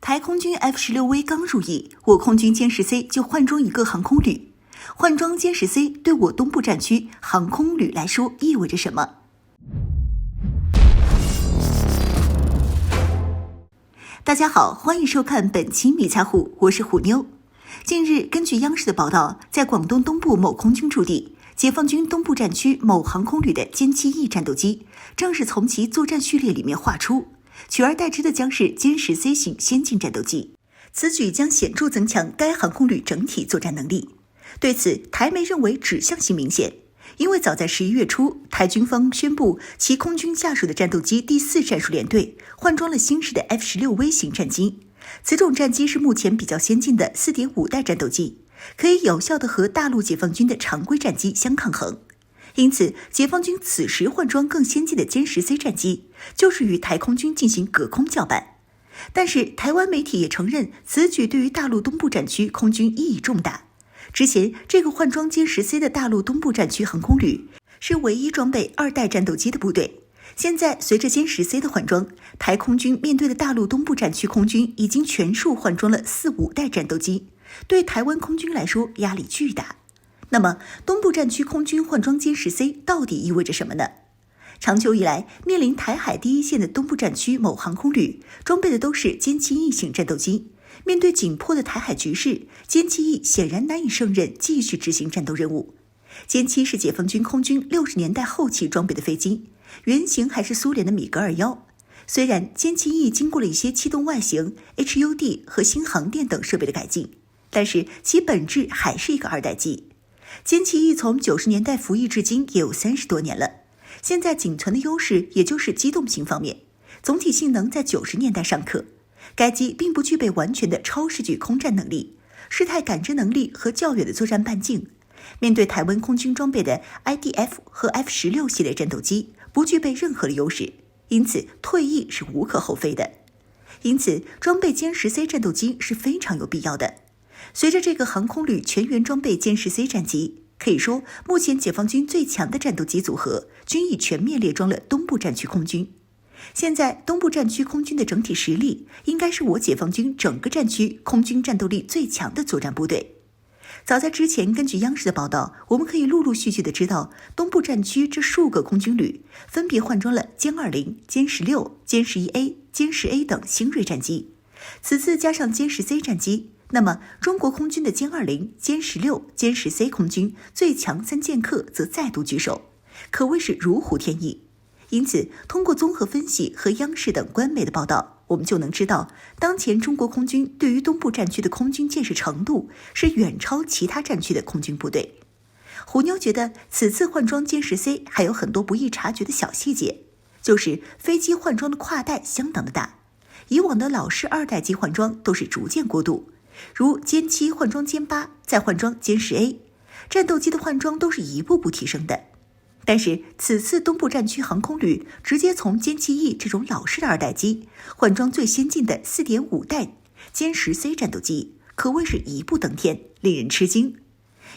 台空军 F-16V 刚入役，我空军歼十 C 就换装一个航空旅。换装歼十 C 对我东部战区航空旅来说意味着什么？大家好，欢迎收看本期迷彩虎，我是虎妞。近日，根据央视的报道，在广东东部某空军驻地，解放军东部战区某航空旅的歼7E战斗机正是从其作战序列里面划出，取而代之的将是歼十 C 型先进战斗机。此举将显著增强该航空旅整体作战能力。对此，台媒认为指向性明显，因为早在11月初，台军方宣布其空军下属的战斗机第4战术联队换装了新式的 F-16V 型战机。此种战机是目前比较先进的 4.5 代战斗机，可以有效地和大陆解放军的常规战机相抗衡。因此，解放军此时换装更先进的歼十 C 战机，就是与台空军进行隔空叫板。但是，台湾媒体也承认，此举对于大陆东部战区空军意义重大。之前，这个换装歼十 C 的大陆东部战区航空旅是唯一装备2代战斗机的部队。现在，随着歼十 C 的换装，台空军面对的大陆东部战区空军已经全数换装了4、5代战斗机，对台湾空军来说压力巨大。那么，东部战区空军换装歼十 C 到底意味着什么呢？长久以来，面临台海第一线的东部战区某航空旅装备的都是歼7E型战斗机。面对紧迫的台海局势，歼7E显然难以胜任继续执行战斗任务。歼7是解放军空军60年代后期装备的飞机，原型还是苏联的米格21。虽然歼7E经过了一些气动外形、HUD 和新航电等设备的改进，但是其本质还是一个2代机。歼7E从90年代服役至今也有30多年了，现在仅存的优势也就是机动性方面，总体性能在90年代尚可。该机并不具备完全的超视距空战能力、事态感知能力和较远的作战半径。面对台湾空军装备的 IDF 和 F-16系列战斗机，不具备任何的优势，因此退役是无可厚非的。因此，装备歼十 C 战斗机是非常有必要的。随着这个航空旅全员装备歼十 C 战机，可以说目前解放军最强的战斗机组合均已全面列装了东部战区空军。现在东部战区空军的整体实力，应该是我解放军整个战区空军战斗力最强的作战部队。早在之前，根据央视的报道，我们可以陆陆续续的知道，东部战区这数个空军旅分别换装了歼20、歼16、歼11A、歼10A 等新锐战机。此次加上歼十 C 战机，那么中国空军的歼20、歼16、歼十 C 空军最强3剑客则再度聚首，可谓是如虎添翼。因此，通过综合分析和央视等官媒的报道，我们就能知道，当前中国空军对于东部战区的空军建设程度是远超其他战区的空军部队。虎妞觉得，此次换装歼十 C 还有很多不易察觉的小细节，就是飞机换装的跨代相当的大。以往的老式2代机换装都是逐渐过渡，如歼7换装歼8，再换装歼10A，战斗机的换装都是一步步提升的。但是此次东部战区航空旅直接从歼7E这种老式的2代机换装最先进的 4.5 代歼十 C 战斗机，可谓是一步登天，令人吃惊。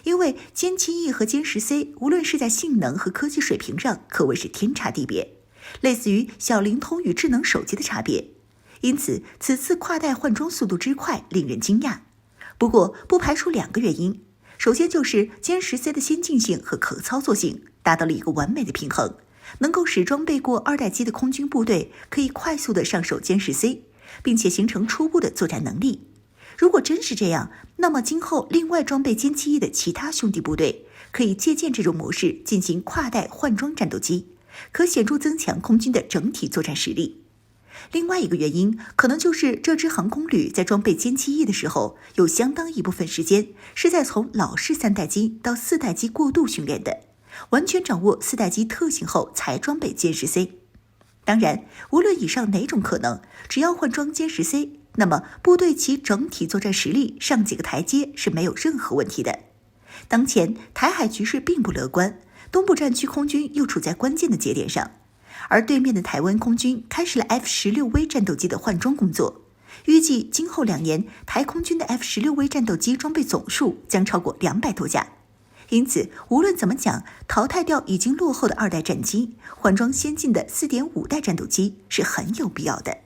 因为歼7E和歼十 C 无论是在性能和科技水平上可谓是天差地别，类似于小灵通与智能手机的差别。因此此次跨代换装速度之快令人惊讶。不过不排除2个原因，首先就是歼十 C 的先进性和可操作性达到了一个完美的平衡，能够使装备过2代机的空军部队可以快速的上手歼十 C， 并且形成初步的作战能力。如果真是这样，那么今后另外装备歼7E的其他兄弟部队可以借鉴这种模式进行跨代换装战斗机，可显著增强空军的整体作战实力。另外一个原因，可能就是这支航空旅在装备歼7E的时候，有相当一部分时间是在从老式3代机到4代机过渡训练的，完全掌握4代机特性后才装备歼十 C。当然，无论以上哪种可能，只要换装歼十 C， 那么部队其整体作战实力上几个台阶是没有任何问题的。当前台海局势并不乐观，东部战区空军又处在关键的节点上，而对面的台湾空军开始了 F-16V 战斗机的换装工作。预计今后2年，台空军的 F-16V 战斗机装备总数将超过200多架。因此，无论怎么讲，淘汰掉已经落后的2代战机，换装先进的 4.5 代战斗机是很有必要的。